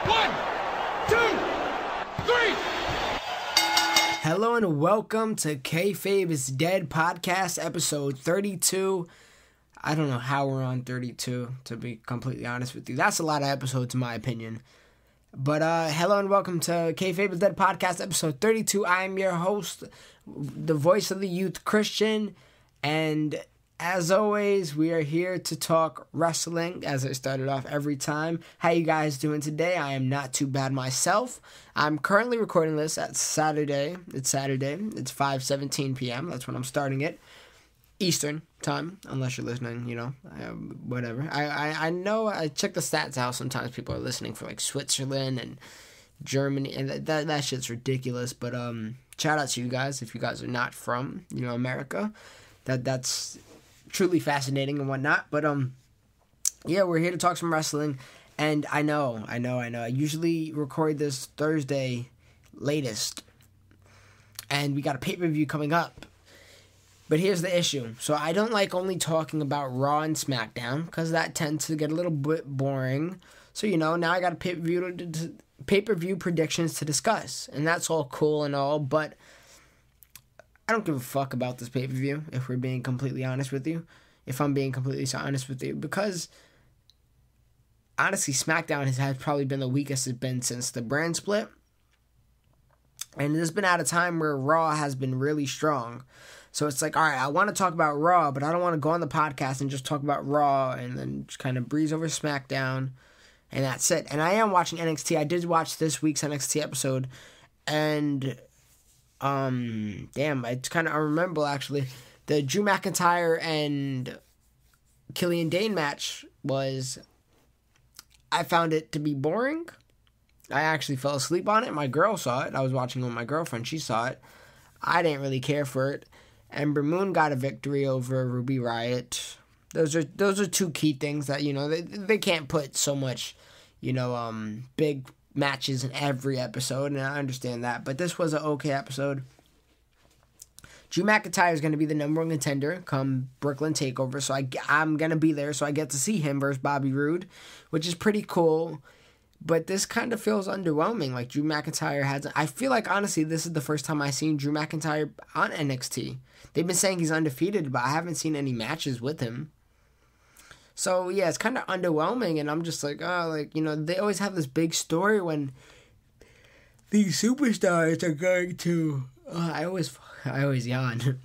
1, 2, 3. Hello and welcome to Kayfabe Is Dead Podcast, episode 32. I don't know how we're on 32, to be completely honest with you. That's a lot of episodes in my opinion. But hello and welcome to Kayfabe Is Dead Podcast, episode 32. I am your host, the voice of the youth, Christian. And as always, we are here to talk wrestling, as I started off every time. How you guys doing today? I am not too bad myself. I'm currently recording this at Saturday. It's Saturday. It's 5:17 p.m. That's when I'm starting it. Eastern time, unless you're listening, whatever. I know, I check the stats out. Sometimes people are listening from like Switzerland and Germany, and that shit's ridiculous. But shout out to you guys if you guys are not from, America. That's truly fascinating and whatnot. But yeah, we're here to talk some wrestling. And I know. I usually record this Thursday latest, and we got a pay-per-view coming up. But here's the issue. So I don't like only talking about Raw and SmackDown, because that tends to get a little bit boring. So, now I got a pay-per-view predictions to discuss. And that's all cool and all, but I don't give a fuck about this pay-per-view, if we're being completely honest with you. If I'm being completely honest with you. Because, honestly, SmackDown has probably been the weakest it's been since the brand split. And there's been at a time where Raw has been really strong. So it's like, all right, I want to talk about Raw, but I don't want to go on the podcast and just talk about Raw and then just kind of breeze over SmackDown, and that's it. And I am watching NXT. I did watch this week's NXT episode, and it's kind of unrememberable, actually. The Drew McIntyre and Killian Dane match I found it to be boring. I actually fell asleep on it. My girl saw it. I was watching with my girlfriend. She saw it. I didn't really care for it. Ember Moon got a victory over Ruby Riott. Those are two key things that, they can't put so much, big matches in every episode, and I understand that. But this was an okay episode. Drew McIntyre is going to be the number one contender come Brooklyn TakeOver, so I'm going to be there, so I get to see him versus Bobby Roode, which is pretty cool. But this kind of feels underwhelming. Like, Drew McIntyre I feel like, honestly, this is the first time I've seen Drew McIntyre on NXT. They've been saying he's undefeated, but I haven't seen any matches with him. So, yeah, it's kind of underwhelming, and I'm just like, they always have this big story when these superstars are going to... I always yawn.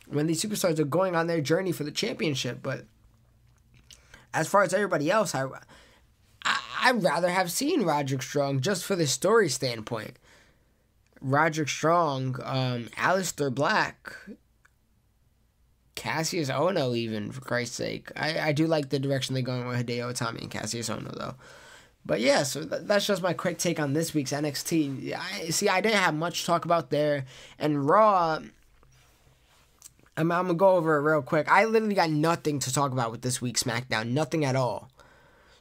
When these superstars are going on their journey for the championship, but as far as everybody else, I'd rather have seen Roderick Strong just for the story standpoint. Roderick Strong, Aleister Black, Cassius Ohno even, for Christ's sake. I do like the direction they're going with Hideo Itami and Cassius Ohno, though. But yeah, so that's just my quick take on this week's NXT. I didn't have much to talk about there. And Raw, I'm going to go over it real quick. I literally got nothing to talk about with this week's SmackDown. Nothing at all.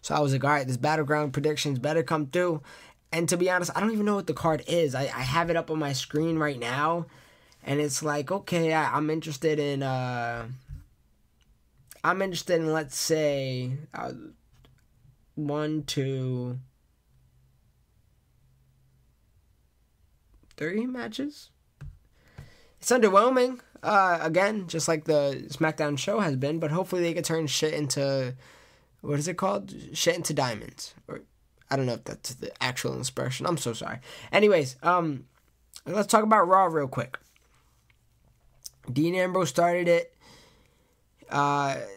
So I was like, all right, this Battleground predictions better come through. And to be honest, I don't even know what the card is. I have it up on my screen right now. And it's like, okay, I'm interested in, let's say, 1, 2, 3 matches. It's underwhelming. Again, just like the SmackDown show has been. But hopefully they can turn shit into... What is it called? Shit into diamonds. Or I don't know if that's the actual expression. I'm so sorry. Anyways, let's talk about Raw real quick. Dean Ambrose started it.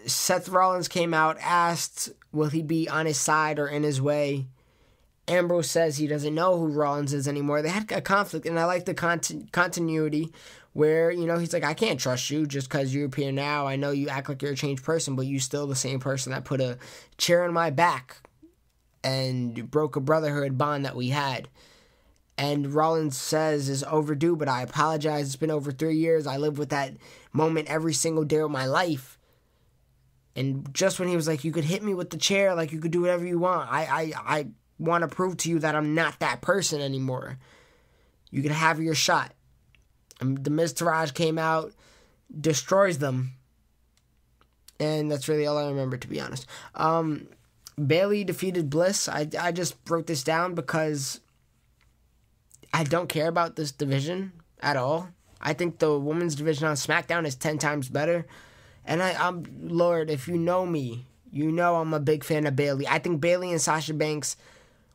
Seth Rollins came out, asked, will he be on his side or in his way? Ambrose says he doesn't know who Rollins is anymore. They had a conflict, and I like the continuity where, he's like, I can't trust you just because you're here now. I know you act like you're a changed person, but you're still the same person that put a chair on my back and broke a brotherhood bond that we had. And Rollins says is overdue, but I apologize. It's been over 3 years. I live with that moment every single day of my life. And just when he was like, you could hit me with the chair, like you could do whatever you want. I want to prove to you that I'm not that person anymore. You can have your shot. And the Miz Taraj came out, destroys them. And that's really all I remember, to be honest. Bayley defeated Bliss. I just wrote this down because I don't care about this division at all. I think the women's division on SmackDown is 10 times better. And I'm Lord, if you know me, you know I'm a big fan of Bayley. I think Bayley and Sasha Banks,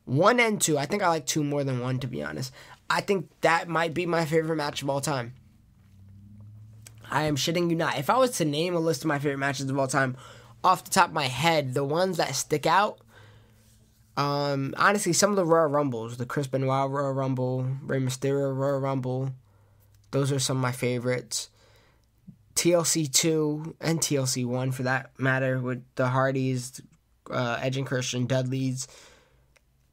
1 and 2. I think I like 2 more than 1, to be honest. I think that might be my favorite match of all time. I am shitting you not. If I was to name a list of my favorite matches of all time, off the top of my head, the ones that stick out, honestly, some of the Royal Rumbles, the Chris Benoit Royal Rumble, Rey Mysterio Royal Rumble, those are some of my favorites. TLC 2 and TLC 1 for that matter, with the Hardys, Edge and Christian, Dudleys,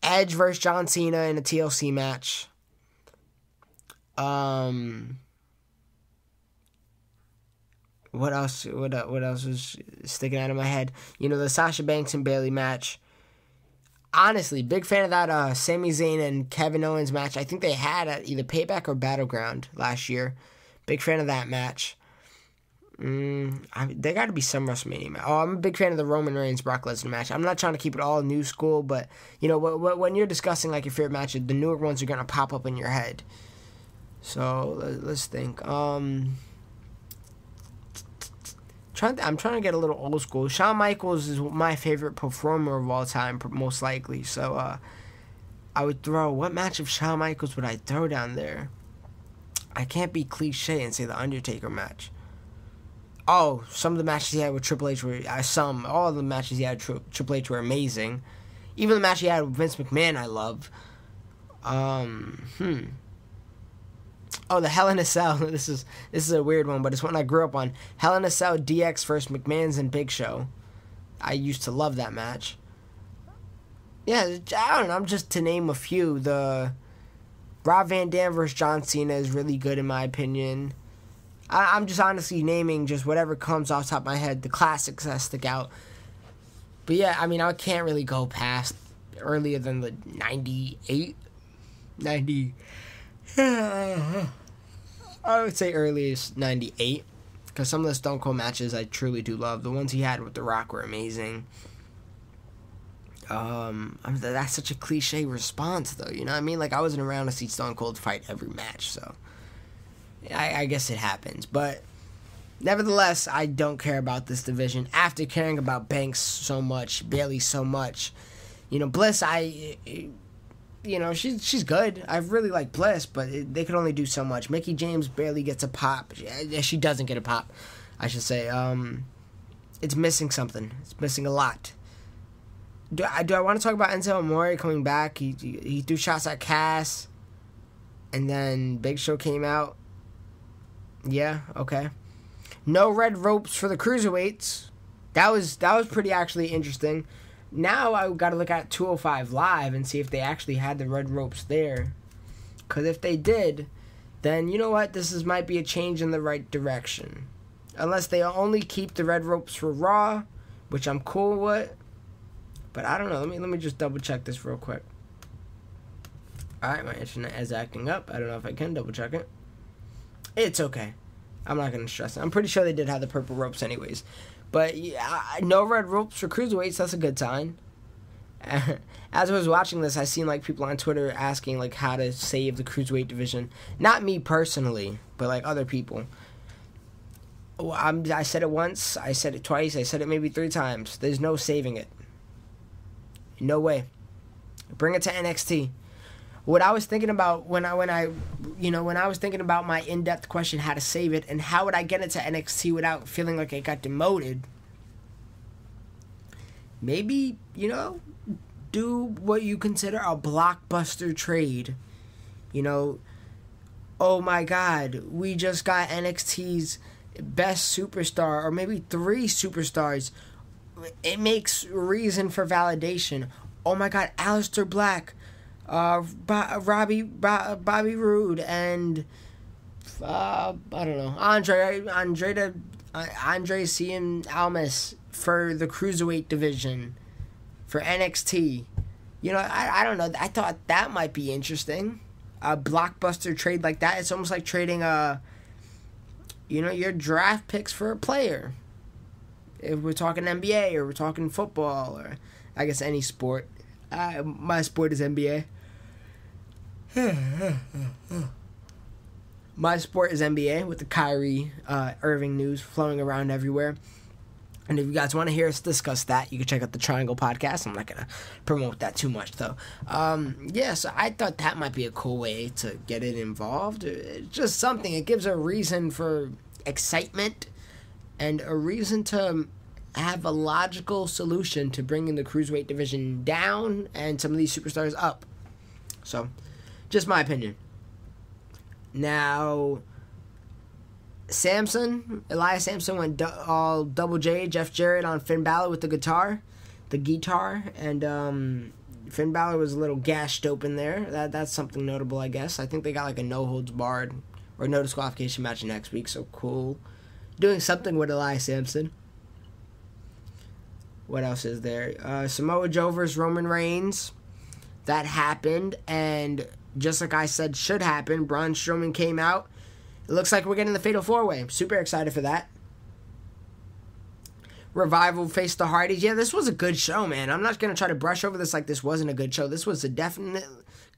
Edge versus John Cena in a TLC match. What else? What else was sticking out of my head? You know, the Sasha Banks and Bayley match. Honestly, big fan of that Sami Zayn and Kevin Owens match. I think they had at either Payback or Battleground last year. Big fan of that match. They got to be some WrestleMania match. Oh, I'm a big fan of the Roman Reigns Brock Lesnar match. I'm not trying to keep it all new school, but you know, when you're discussing like your favorite matches, the newer ones are gonna pop up in your head. So let's think. I'm trying to get a little old school. Shawn Michaels is my favorite performer of all time, most likely. So I would throw, what match of Shawn Michaels would I throw down there? I can't be cliche and say the Undertaker match. Oh, some of the matches he had with Triple H were all of the matches he had with Triple H were amazing. Even the match he had with Vince McMahon, I love. Oh, the Hell in a Cell. This is a weird one, but it's one I grew up on. Hell in a Cell DX versus McMahon's and Big Show. I used to love that match. Yeah, I don't know. I'm just to name a few. The Rob Van Dam versus John Cena is really good in my opinion. I'm just honestly naming just whatever comes off the top of my head, the classics that stick out. But yeah, I mean, I can't really go past earlier than the 98. I would say earliest 98. Because some of the Stone Cold matches I truly do love. The ones he had with The Rock were amazing. That's such a cliche response, though. You know what I mean? Like, I wasn't around to see Stone Cold fight every match, so I guess it happens. But nevertheless, I don't care about this division. After caring about Banks so much, Bayley so much, you know, Bliss, she's good. I really like Bliss, but they could only do so much. Mickie James barely gets a pop. She doesn't get a pop, I should say. It's missing something. It's missing a lot. Do I want to talk about Enzo Amore coming back? He threw shots at Cass, and then Big Show came out. Yeah, okay. No red ropes for the cruiserweights. That was pretty actually interesting. Now I got to look at 205 Live and see if they actually had the red ropes there. Because if they did, then you know what? Might be a change in the right direction. Unless they only keep the red ropes for Raw, which I'm cool with. But I don't know. Let me just double check this real quick. Alright, my internet is acting up. I don't know if I can double check it. It's okay. I'm not going to stress it. I'm pretty sure they did have the purple ropes anyways. But yeah, no red ropes for cruiserweights. That's a good sign. As I was watching this, I seen like people on Twitter asking like how to save the cruiserweight division. Not me personally, but like other people. I said it once. I said it twice. I said it maybe 3 times. There's no saving it. No way. Bring it to NXT. What I was thinking about when I was thinking about my in-depth question, how to save it, and how would I get into NXT without feeling like it got demoted? Maybe, do what you consider a blockbuster trade. Oh my God, we just got NXT's best superstar, or maybe 3 superstars. It makes reason for validation. Oh my God, Aleister Black, Bobby Roode, and I don't know, Andre Cien Almas for the cruiserweight division for NXT. I don't know. I thought that might be interesting. A blockbuster trade like that. It's almost like trading your draft picks for a player. If we're talking NBA or we're talking football, or I guess any sport. My sport is NBA. My sport is NBA with the Kyrie Irving news flowing around everywhere. And if you guys want to hear us discuss that, you can check out the Triangle Podcast. I'm not going to promote that too much, though. So I thought that might be a cool way to get it involved. It's just something. It gives a reason for excitement and a reason to have a logical solution to bringing the cruiserweight division down and some of these superstars up. So, just my opinion. Now, Elias Samson went all Double J, Jeff Jarrett on Finn Balor with the guitar, and Finn Balor was a little gashed open there. That's something notable, I guess. I think they got like a no holds barred or no disqualification match next week, so cool. Doing something with Elias Samson. What else is there? Samoa Joe versus Roman Reigns. That happened, and just like I said should happen, Braun Strowman came out. It looks like we're getting the Fatal 4-Way. Super excited for that. Revival faced the Hardys. Yeah, this was a good show, man. I'm not going to try to brush over this like this wasn't a good show. This was a definite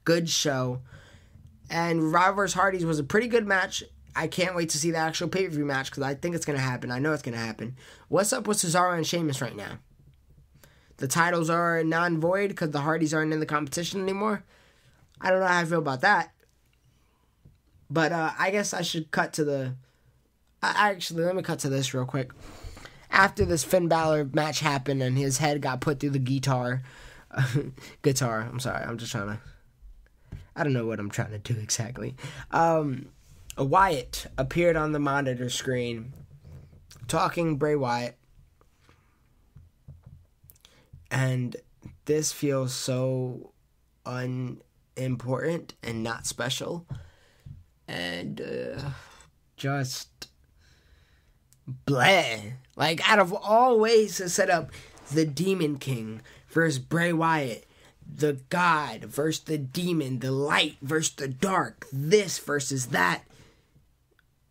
good show. And Revival vs. Hardys was a pretty good match. I can't wait to see the actual pay-per-view match because I think it's going to happen. I know it's going to happen. What's up with Cesaro and Sheamus right now? The titles are non-void because the Hardys aren't in the competition anymore. I don't know how I feel about that. But I guess I should cut to the... let me cut to this real quick. After this Finn Balor match happened and his head got put through the guitar... I'm sorry. I'm just trying to... I don't know what I'm trying to do exactly. Wyatt appeared on the monitor screen talking Bray Wyatt. And this feels so unimportant and not special. And just bleh. Like, out of all ways to set up the Demon King versus Bray Wyatt, the God versus the Demon, the light versus the dark, this versus that,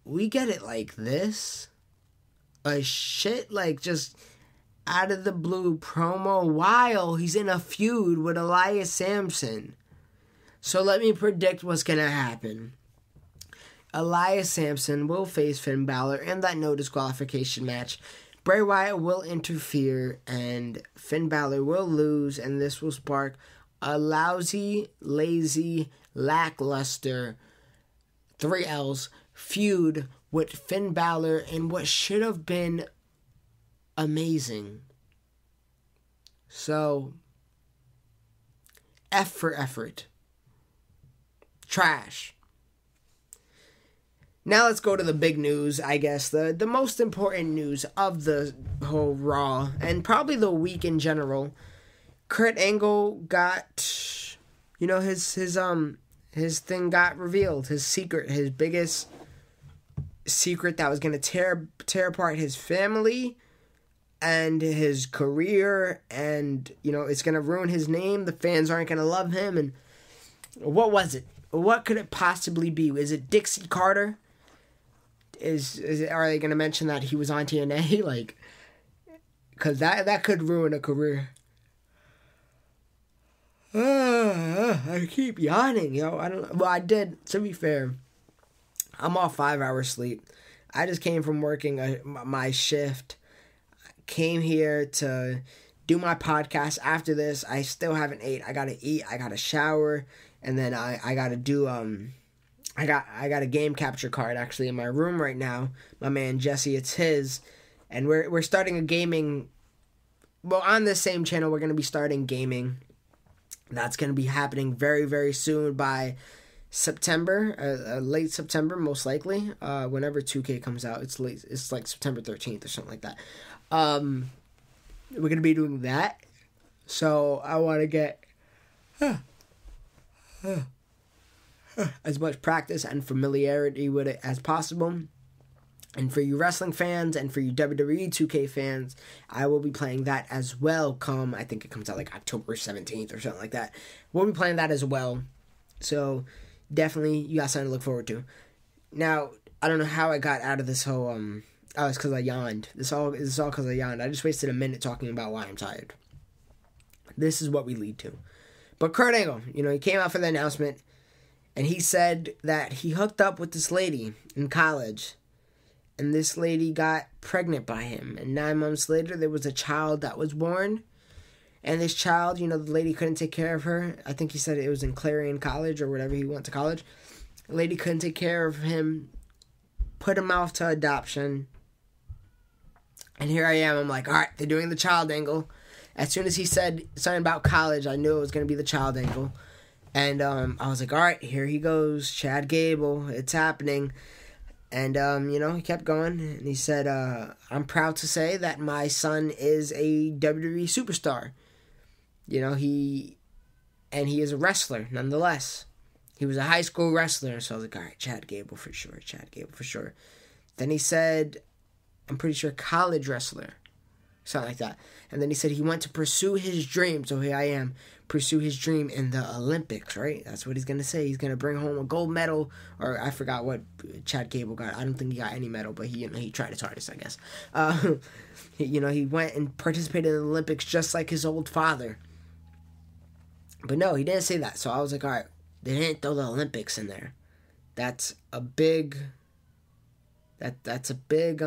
we get it like this. A shit, like, just out of the blue promo while he's in a feud with Elias Samson. So let me predict what's gonna happen. Elias Samson will face Finn Balor in that no disqualification match. Bray Wyatt will interfere and Finn Balor will lose, and this will spark a lousy, lazy, lackluster 3Ls feud with Finn Balor in what should have been amazing. So, F for effort. Trash. Now let's go to the big news, I guess. The most important news of the whole Raw, and probably the week in general. Kurt Angle got, his thing got revealed. His secret, his biggest secret that was going to tear apart his family and his career, and, it's going to ruin his name. The fans aren't going to love him, and what was it? What could it possibly be? Is it Dixie Carter? Are they going to mention that he was on TNA? Because that could ruin a career. I keep yawning, I don't know. Well, I did, to be fair, I'm off 5 hours sleep. I just came from working my shift. Came here to do my podcast. After this, I still haven't ate. I gotta eat. I gotta shower, and then I gotta do I got a game capture card actually in my room right now. My man Jesse, it's his, and we're starting a gaming. Well, on this same channel, we're gonna be starting gaming. That's gonna be happening very, very soon by September, late September most likely. Whenever 2K comes out, it's late. It's like September 13th or something like that. We're gonna be doing that. So I want to get as much practice and familiarity with it as possible. And for you wrestling fans and for you WWE 2K fans, I will be playing that as well come, I think it comes out like October 17th or something like that. We'll be playing that as well. So definitely you got something to look forward to. Now, I don't know how I got out of this whole, it's because I yawned. This all because I yawned. I just wasted a minute talking about why I'm tired. this is what we lead to. But Kurt Angle, he came out for the announcement, and he said that he hooked up with this lady in college, and this lady got pregnant by him. And 9 months later, there was a child that was born. And this child, the lady couldn't take care of her. I think he said it was in Clarion College or whatever he went to college. The lady couldn't take care of him, put him off to adoption. And here I am. I'm like, all right, they're doing the child angle. As soon as he said something about college, I knew it was going to be the child angle. And I was like, all right, here he goes, Chad Gable. It's happening. And, he kept going. And he said, I'm proud to say that my son is a WWE superstar. He is a wrestler, nonetheless. He was a high school wrestler. So I was like, all right, Chad Gable for sure. Then he said, I'm pretty sure college wrestler. Something like that. And then he said he went to pursue his dream. So here I am, pursue his dream in the Olympics, right? That's what he's going to say. He's going to bring home a gold medal. Or I forgot what Chad Gable got. I don't think he got any medal, but he tried his hardest, I guess. He went and participated in the Olympics just like his old father. But no, he didn't say that. So I was like, all right, they didn't throw the Olympics in there. That's a big... That's a big,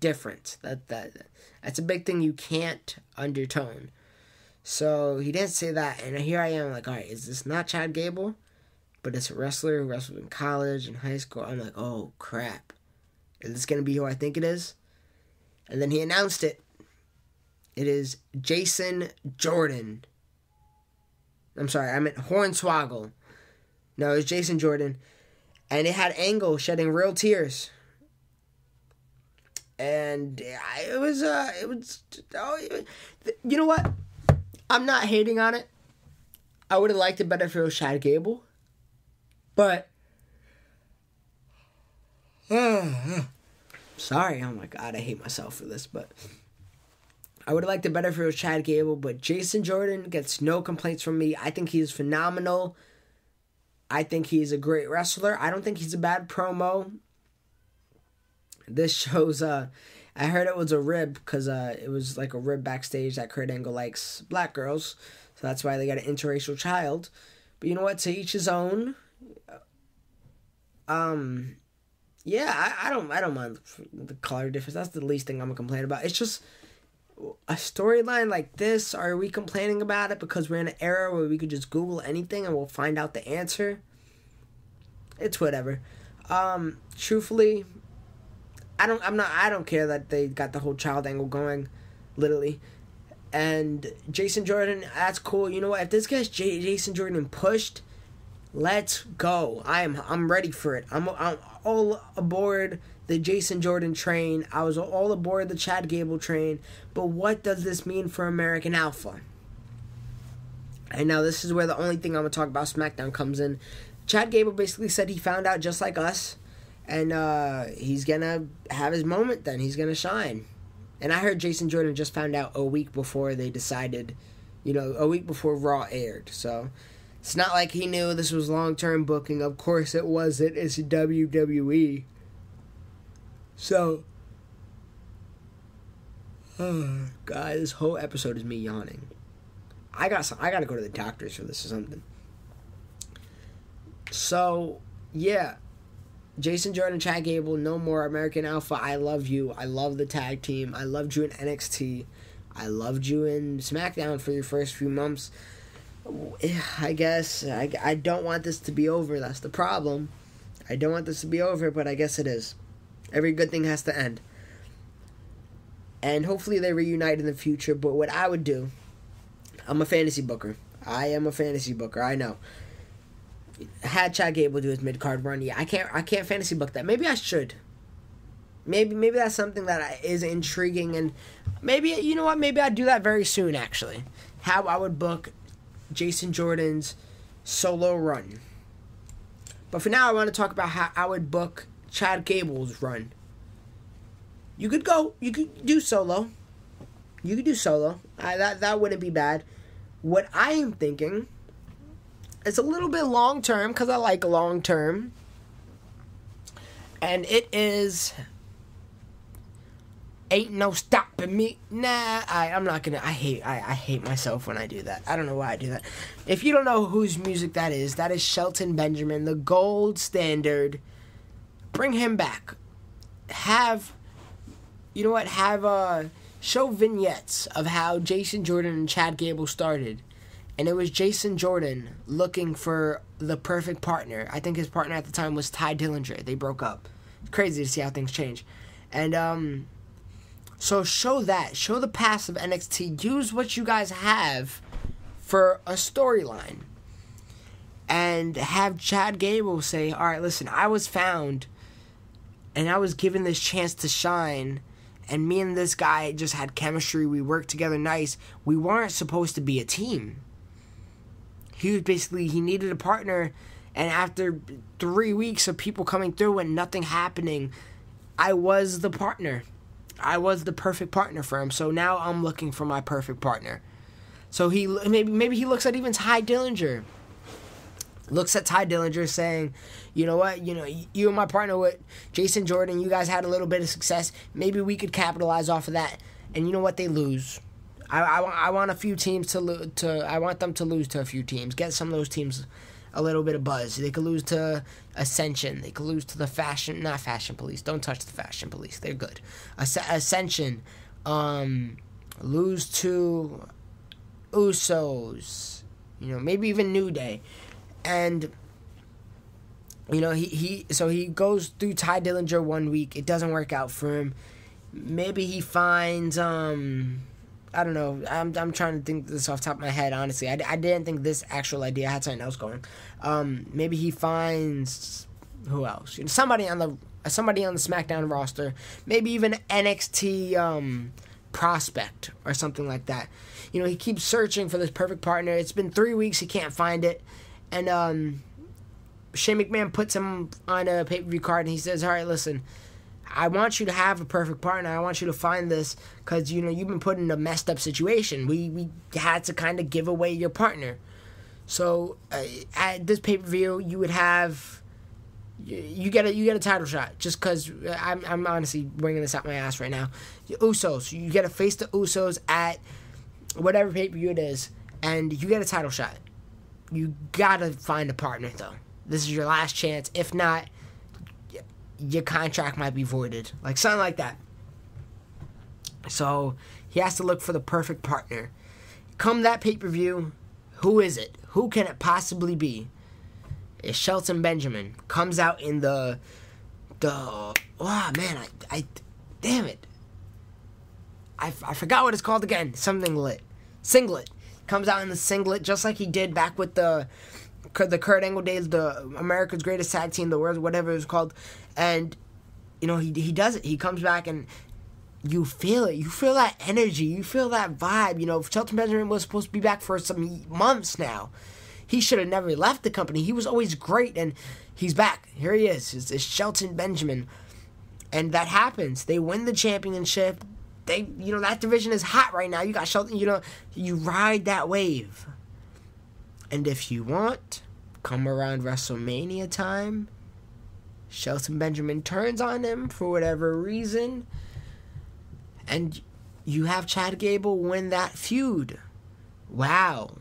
difference. That's a big thing you can't undertone. So he didn't say that, and here I am, like, all right, is this not Chad Gable? But it's a wrestler who wrestled in college and high school. I'm like, oh, crap. Is this going to be who I think it is? And then he announced it. It is Jason Jordan. I'm sorry, I meant Hornswoggle. No, it was Jason Jordan. And it had Angle shedding real tears. And you know what? I'm not hating on it. I would have liked it better if it was Chad Gable. But, sorry, oh my God, I hate myself for this, but I would have liked it better if it was Chad Gable, but Jason Jordan gets no complaints from me. I think he's phenomenal. I think he's a great wrestler. I don't think he's a bad promo. This shows, I heard it was a rib, because it was like a rib backstage that Kurt Angle likes black girls, so that's why they got an interracial child. But you know what, to each his own. Yeah, I don't mind the color difference. That's the least thing I'm gonna complain about. It's just a storyline like this. Are we complaining about it because we're in an era where we could just Google anything and we'll find out the answer? It's whatever. Truthfully, I don't care that they got the whole child angle going, literally. And Jason Jordan, that's cool. You know what? If this guy's Jason Jordan pushed, let's go. I'm ready for it. I'm all aboard the Jason Jordan train. I was all aboard the Chad Gable train. But what does this mean for American Alpha? And now this is where the only thing I'm going to talk about SmackDown comes in. Chad Gable basically said he found out just like us. And he's going to have his moment then. He's going to shine. And I heard Jason Jordan just found out a week before they decided, a week before Raw aired. So it's not like he knew this was long-term booking. Of course it wasn't. It's WWE. So, oh God, this whole episode is me yawning. I gotta go to the doctors for this or something. So, yeah. Jason Jordan, Chad Gable, no more American Alpha. I love you. I love the tag team. I loved you in NXT. I loved you in SmackDown for your first few months. I guess I don't want this to be over. That's the problem. I don't want this to be over, but I guess it is. Every good thing has to end. And hopefully they reunite in the future. But what I would do, I'm a fantasy booker. I am a fantasy booker. I know. Had Chad Gable do his mid-card run, yeah, I can't fantasy book that. Maybe I should. Maybe that's something that is intriguing, and maybe, you know what, maybe I'd do that very soon, actually. How I would book Jason Jordan's solo run. But for now, I want to talk about how I would book Chad Gable's run. You could do solo. You could do solo. That wouldn't be bad. What I am thinking, it's a little bit long-term, because I like long-term. And it is Ain't no stopping me. Nah, I'm not gonna. I hate myself when I do that. I don't know why I do that. If you don't know whose music that is Shelton Benjamin, the gold standard. Bring him back. Show vignettes of how Jason Jordan and Chad Gable started. And it was Jason Jordan looking for the perfect partner. I think his partner at the time was Ty Dillinger. They broke up. It's crazy to see how things change. And, so show that. Show the past of NXT. Use what you guys have for a storyline. And have Chad Gable say, all right, listen, I was found and I was given this chance to shine. And me and this guy just had chemistry. We worked together nice. We weren't supposed to be a team. He needed a partner. And after 3 weeks of people coming through and nothing happening, I was the partner. I was the perfect partner for him. So now I'm looking for my perfect partner. So maybe he looks at even Ty Dillinger. Looks at Ty Dillinger saying, you know what, you and my partner with Jason Jordan, you guys had a little bit of success. Maybe we could capitalize off of that. And you know what, they lose. I want a few teams I want them to lose to a few teams. Get some of those teams a little bit of buzz. They could lose to Ascension. They could lose to the not Fashion Police. Don't touch the Fashion Police. They're good. Ascension. Lose to Usos. Maybe even New Day. And, he goes through Ty Dillinger 1 week. It doesn't work out for him. Maybe he finds, I don't know. I'm trying to think this off the top of my head, honestly. I didn't think this actual idea. I had something else going. Maybe he finds, who else? Somebody on the SmackDown roster. Maybe even NXT prospect or something like that. He keeps searching for this perfect partner. It's been 3 weeks. He can't find it. And Shane McMahon puts him on a pay-per-view card, and he says, all right, listen, I want you to have a perfect partner. I want you to find this because, you've been put in a messed up situation. We had to kind of give away your partner. So at this pay-per-view, you would have... You get a title shot just because I'm honestly bringing this out my ass right now. Usos. You get to face the Usos at whatever pay-per-view it is, and you get a title shot. You gotta find a partner, though. This is your last chance. If not, your contract might be voided. Like, something like that. So, he has to look for the perfect partner. Come that pay-per-view, who is it? Who can it possibly be? It's Shelton Benjamin. Comes out in the oh, man, damn it. I forgot what it's called again. Something lit. Singlet. Comes out in the singlet just like he did back with the Kurt Angle days, the America's Greatest Tag Team, the world, whatever it was called. And, he does it. He comes back and you feel it. You feel that energy. You feel that vibe. Shelton Benjamin was supposed to be back for some months now. He should have never left the company. He was always great, and he's back. Here he is. It's Shelton Benjamin. And that happens. They win the championship. That division is hot right now. You got Shelton, you ride that wave. And if you want, come around WrestleMania time, Shelton Benjamin turns on him for whatever reason, and you have Chad Gable win that feud. Wow.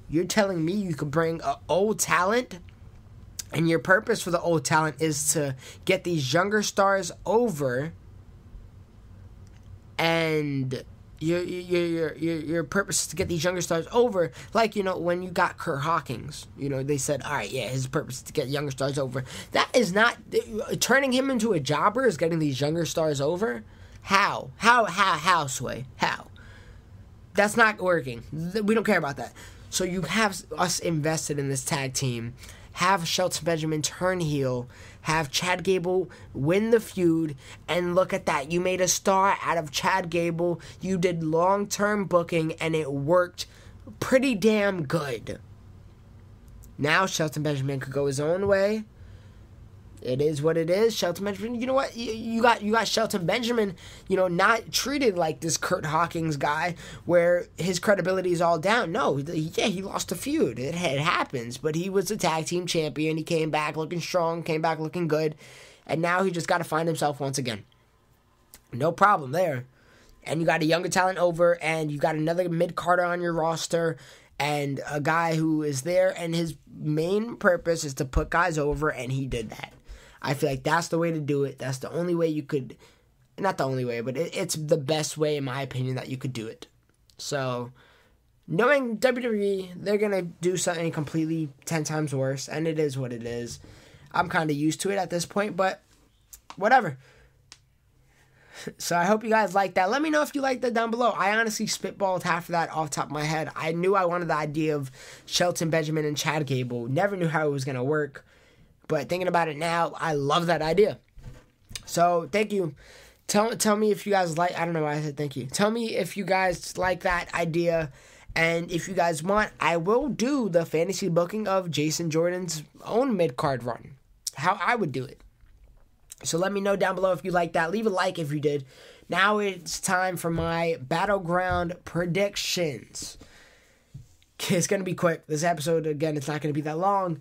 You're telling me you could bring an old talent, and your purpose for the old talent is to get these younger stars over, and your purpose is to get these younger stars over, like, when you got Kurt Hawkins, they said, all right, yeah, his purpose is to get younger stars over. That is not, turning him into a jobber is getting these younger stars over. How, Sway? How? That's not working. We don't care about that. So you have us invested in this tag team. Have Shelton Benjamin turn heel. Have Chad Gable win the feud. And look at that. You made a star out of Chad Gable. You did long-term booking, and it worked pretty damn good. Now Shelton Benjamin could go his own way. It is what it is. Shelton Benjamin, you know what? You got Shelton Benjamin, not treated like this Kurt Hawkins guy where his credibility is all down. No, he lost a feud. It happens. But he was a tag team champion. He came back looking strong, came back looking good. And now he just got to find himself once again. No problem there. and you got a younger talent over, and you got another mid-carder on your roster, and a guy who is there, and his main purpose is to put guys over, and he did that. I feel like that's the way to do it. That's the only way you could, not the only way, but it's the best way, in my opinion, that you could do it. So, knowing WWE, they're going to do something completely 10 times worse, and it is what it is. I'm kind of used to it at this point, but whatever. So I hope you guys like that. Let me know if you like that down below. I honestly spitballed half of that off the top of my head. I knew I wanted the idea of Shelton Benjamin and Chad Gable. Never knew how it was going to work. But thinking about it now, I love that idea. So thank you. Tell me if you guys like... I don't know why I said thank you. Tell me if you guys like that idea. And if you guys want, I will do the fantasy booking of Jason Jordan's own mid-card run. How I would do it. So let me know down below if you like that. Leave a like if you did. Now it's time for my Battleground predictions. It's going to be quick. This episode, again, it's not going to be that long.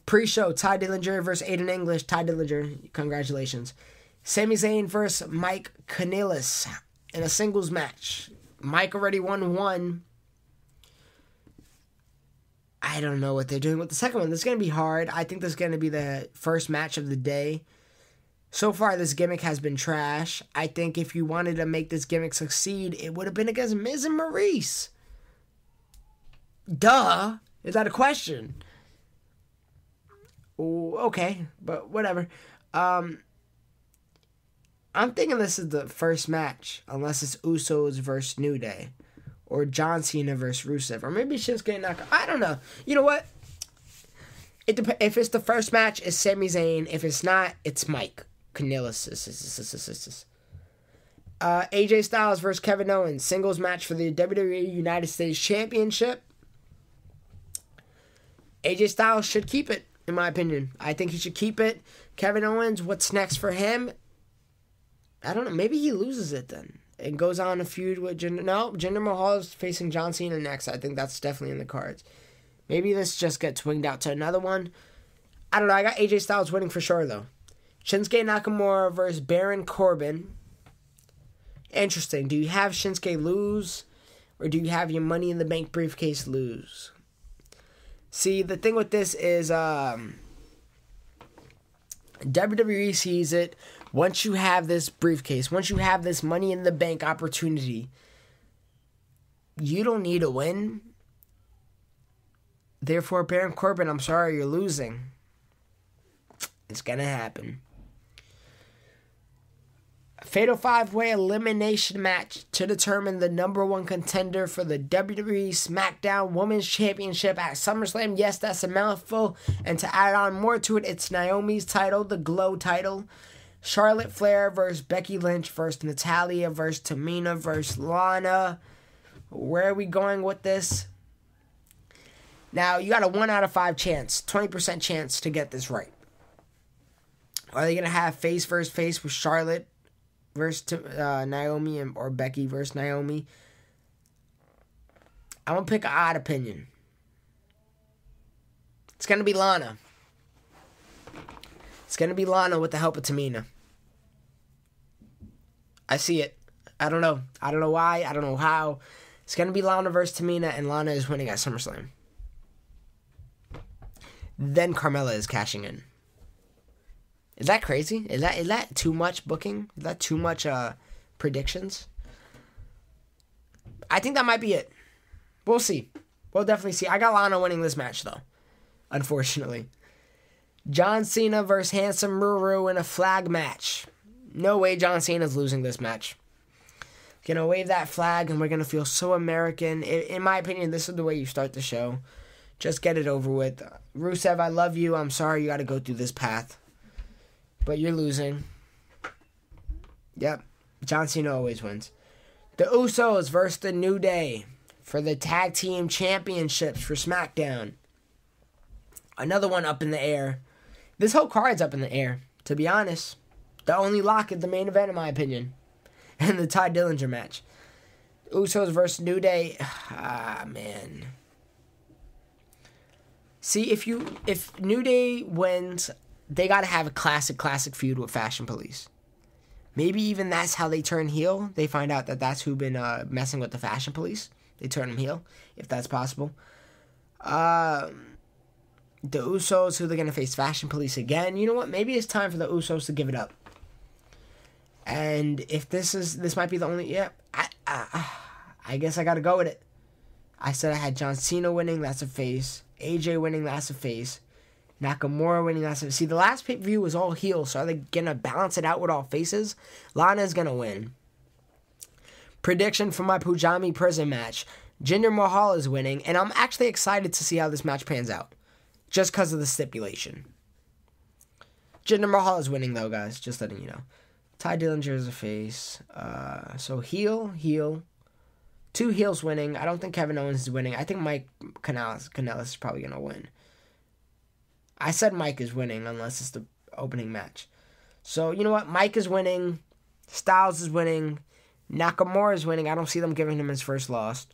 Pre-show, Ty Dillinger versus Aiden English. Ty Dillinger, congratulations. Sami Zayn versus Mike Kanellis in a singles match. Mike already won one. I don't know what they're doing with the second one. This is going to be hard. I think this is going to be the first match of the day. So far, this gimmick has been trash. I think if you wanted to make this gimmick succeed, it would have been against Miz and Maurice. Duh. Is that a question? Ooh, okay, but whatever. I'm thinking this is the first match, unless it's Usos versus New Day. Or John Cena versus Rusev. Or maybe Shinsuke Nakamura. I don't know. You know what? If it's the first match, it's Sami Zayn. If it's not, it's Mike Kanellis. AJ Styles versus Kevin Owens. Singles match for the WWE United States Championship. AJ Styles should keep it, in my opinion. I think he should keep it. Kevin Owens, what's next for him? I don't know. Maybe he loses it then. And goes on a feud with Jinder Mahal is facing John Cena next. I think that's definitely in the cards. Maybe this just gets winged out to another one. I don't know. I got AJ Styles winning for sure, though. Shinsuke Nakamura versus Baron Corbin. Interesting. Do you have Shinsuke lose? Or do you have your Money in the Bank briefcase lose? See, the thing with this is WWE sees it. Once you have this briefcase, once you have this Money in the Bank opportunity, you don't need a win. Therefore, Baron Corbin, I'm sorry, you're losing. It's going to happen. Fatal 5-way elimination match to determine the number one contender for the WWE SmackDown Women's Championship at SummerSlam. Yes, that's a mouthful. And to add on more to it, it's Naomi's title, the Glow title. Charlotte Flair versus Becky Lynch versus Natalya versus Tamina versus Lana. Where are we going with this? Now, you got a 1 out of 5 chance, 20% chance to get this right. Are they going to have face versus face with Charlotte versus Naomi or Becky versus Naomi? I'm going to pick an odd opinion. It's going to be Lana. It's going to be Lana with the help of Tamina. I see it. I don't know. I don't know why. I don't know how. It's going to be Lana versus Tamina, and Lana is winning at SummerSlam. Then Carmella is cashing in. Is that crazy? Is that too much booking? Is that too much predictions? I think that might be it. We'll see. We'll definitely see. I got Lana winning this match, though. Unfortunately. John Cena versus Handsome Ruru in a flag match. No way John Cena's losing this match. Gonna wave that flag and we're gonna feel so American. In my opinion, this is the way you start the show. Just get it over with. Rusev, I love you. I'm sorry you gotta go through this path. But you're losing. Yep. John Cena always wins. The Usos versus the New Day for the Tag Team Championships for SmackDown. Another one up in the air. This whole card's up in the air, to be honest. The only lock is the main event, in my opinion. And the Ty Dillinger match. Usos versus New Day. Ah, man. See, if New Day wins, they got to have a classic feud with Fashion Police. Maybe even that's how they turn heel. They find out that that's who been messing with the fashion police. They turn him heel, if that's possible. The Usos, who they're going to face fashion police again. You know what? Maybe it's time for the Usos to give it up. And if this might be the only... Yeah, I guess I got to go with it. I said I had John Cena winning, that's a face. AJ winning, that's a face. Nakamura winning, that's a face. See, the last pay-per-view was all heels, so are they going to balance it out with all faces? Lana's going to win. Prediction for my Pujami prison match. Jinder Mahal is winning, and I'm actually excited to see how this match pans out. Just because of the stipulation. Jinder Mahal is winning, though, guys. Just letting you know. Ty Dillinger is a face. So heel. 2 heels winning. I don't think Kevin Owens is winning. I think Mike Kanellis is probably going to win. I said Mike is winning unless it's the opening match. So, you know what? Mike is winning. Styles is winning. Nakamura is winning. I don't see them giving him his first loss.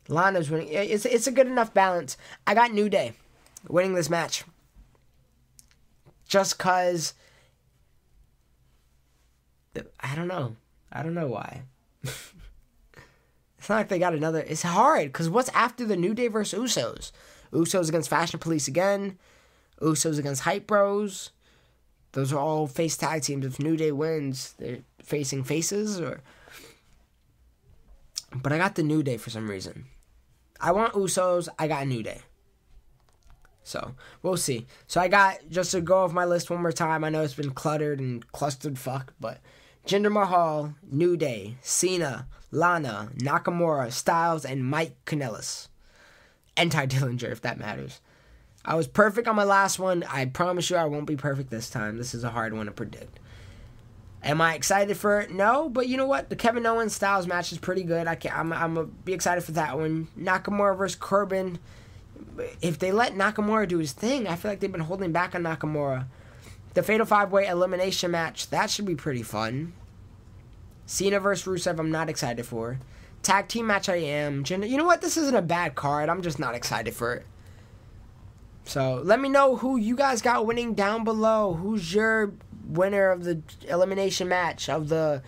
Lana's winning. It's a good enough balance. I got New Day winning this match. Just because... I don't know why. It's not like they got another... It's hard, because what's after the New Day versus Usos? Usos against Fashion Police again. Usos against Hype Bros. Those are all face tag teams. If New Day wins, they're facing faces, or... But I got the New Day for some reason. I want Usos. I got New Day. So, we'll see. So, I got, just to go off my list one more time, I know it's been cluttered and clustered fuck, but Jinder Mahal, New Day, Cena, Lana, Nakamura, Styles, and Mike Kanellis. And Ty Dillinger, if that matters. I was perfect on my last one. I promise you I won't be perfect this time. This is a hard one to predict. Am I excited for it? No, but you know what? The Kevin Owens Styles match is pretty good. I'm going to be excited for that one. Nakamura versus Corbin. If they let Nakamura do his thing, I feel like they've been holding back on Nakamura. The Fatal 5-Way Elimination match, that should be pretty fun. Cena versus Rusev, I'm not excited for. Tag team match, I am. You know what? This isn't a bad card. I'm just not excited for it. So, let me know who you guys got winning down below. Who's your winner of the elimination match, of the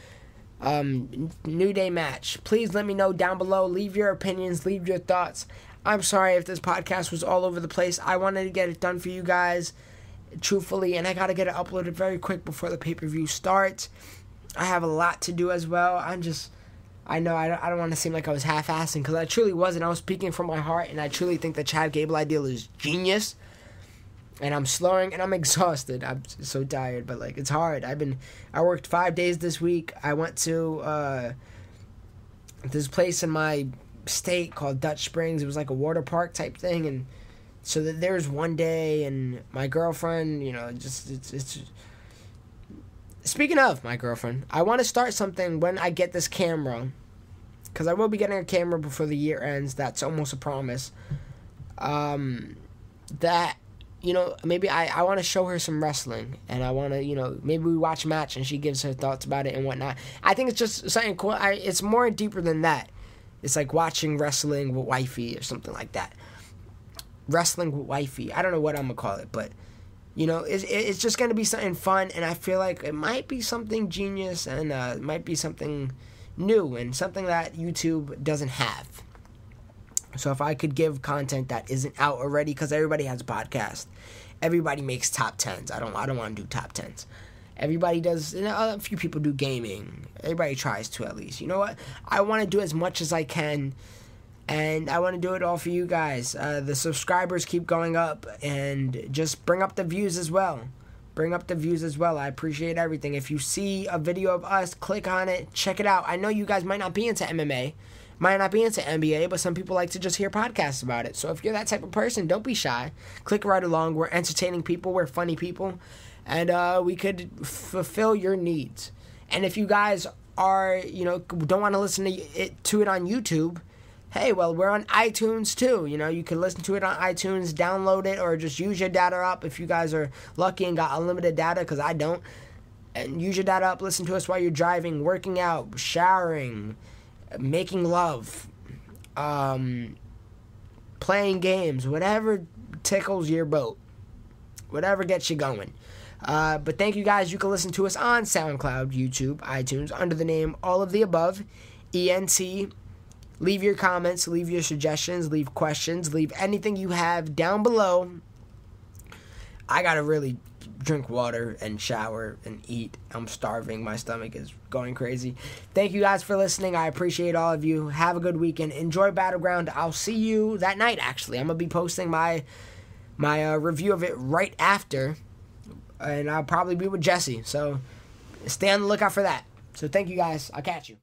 New Day match? Please let me know down below. Leave your opinions. Leave your thoughts. I'm sorry if this podcast was all over the place. I wanted to get it done for you guys, truthfully, and I got to get it uploaded very quick before the pay-per-view starts. I have a lot to do as well. I don't want to seem like I was half-assing, because I truly wasn't. I was speaking from my heart, and I truly think the Chad Gable ideal is genius. And I'm slurring, and I'm exhausted. I'm so tired, but like, it's hard. I worked 5 days this week. I went to this place in my state called Dutch Springs. It was like a water park type thing, and so that there's one day, and my girlfriend, you know, just it's speaking of my girlfriend, I want to start something when I get this camera, because I will be getting a camera before the year ends. That's almost a promise. That, you know, maybe I want to show her some wrestling, and I want to, you know, maybe we watch a match and she gives her thoughts about it and whatnot. I think it's just something cool. It's more deeper than that. It's like watching wrestling with wifey or something like that. Wrestling with wifey. I don't know what I'm going to call it, but, you know, it's just going to be something fun, and I feel like it might be something genius, and it might be something new and something that YouTube doesn't have. So if I could give content that isn't out already, because everybody has a podcast. Everybody makes top 10s. I don't want to do top 10s. Everybody does, you know, a few people do gaming. Everybody tries to, at least. You know what? I want to do as much as I can, and I want to do it all for you guys. The subscribers keep going up, and just bring up the views as well. I appreciate everything. If you see a video of us, click on it, check it out. I know you guys might not be into MMA, might not be into NBA, but some people like to just hear podcasts about it. So if you're that type of person, don't be shy. Click right along. We're entertaining people. We're funny people. And we could fulfill your needs. And if you guys are, you know, don't want to listen to it on YouTube, hey, well, we're on iTunes too. You know, you can listen to it on iTunes, download it, or just use your data up if you guys are lucky and got unlimited data, because I don't. And use your data up, listen to us while you're driving, working out, showering, making love, playing games, whatever tickles your boat, whatever gets you going. But thank you guys. You can listen to us on SoundCloud, YouTube, iTunes, under the name All of the Above, ENT. Leave your comments, leave your suggestions, leave questions, leave anything you have down below. I gotta really drink water and shower and eat. I'm starving. My stomach is going crazy. Thank you guys for listening. I appreciate all of you. Have a good weekend. Enjoy Battleground. I'll see you that night, actually. I'm going to be posting my review of it right after. And I'll probably be with Jesse. So stay on the lookout for that. So thank you guys. I'll catch you.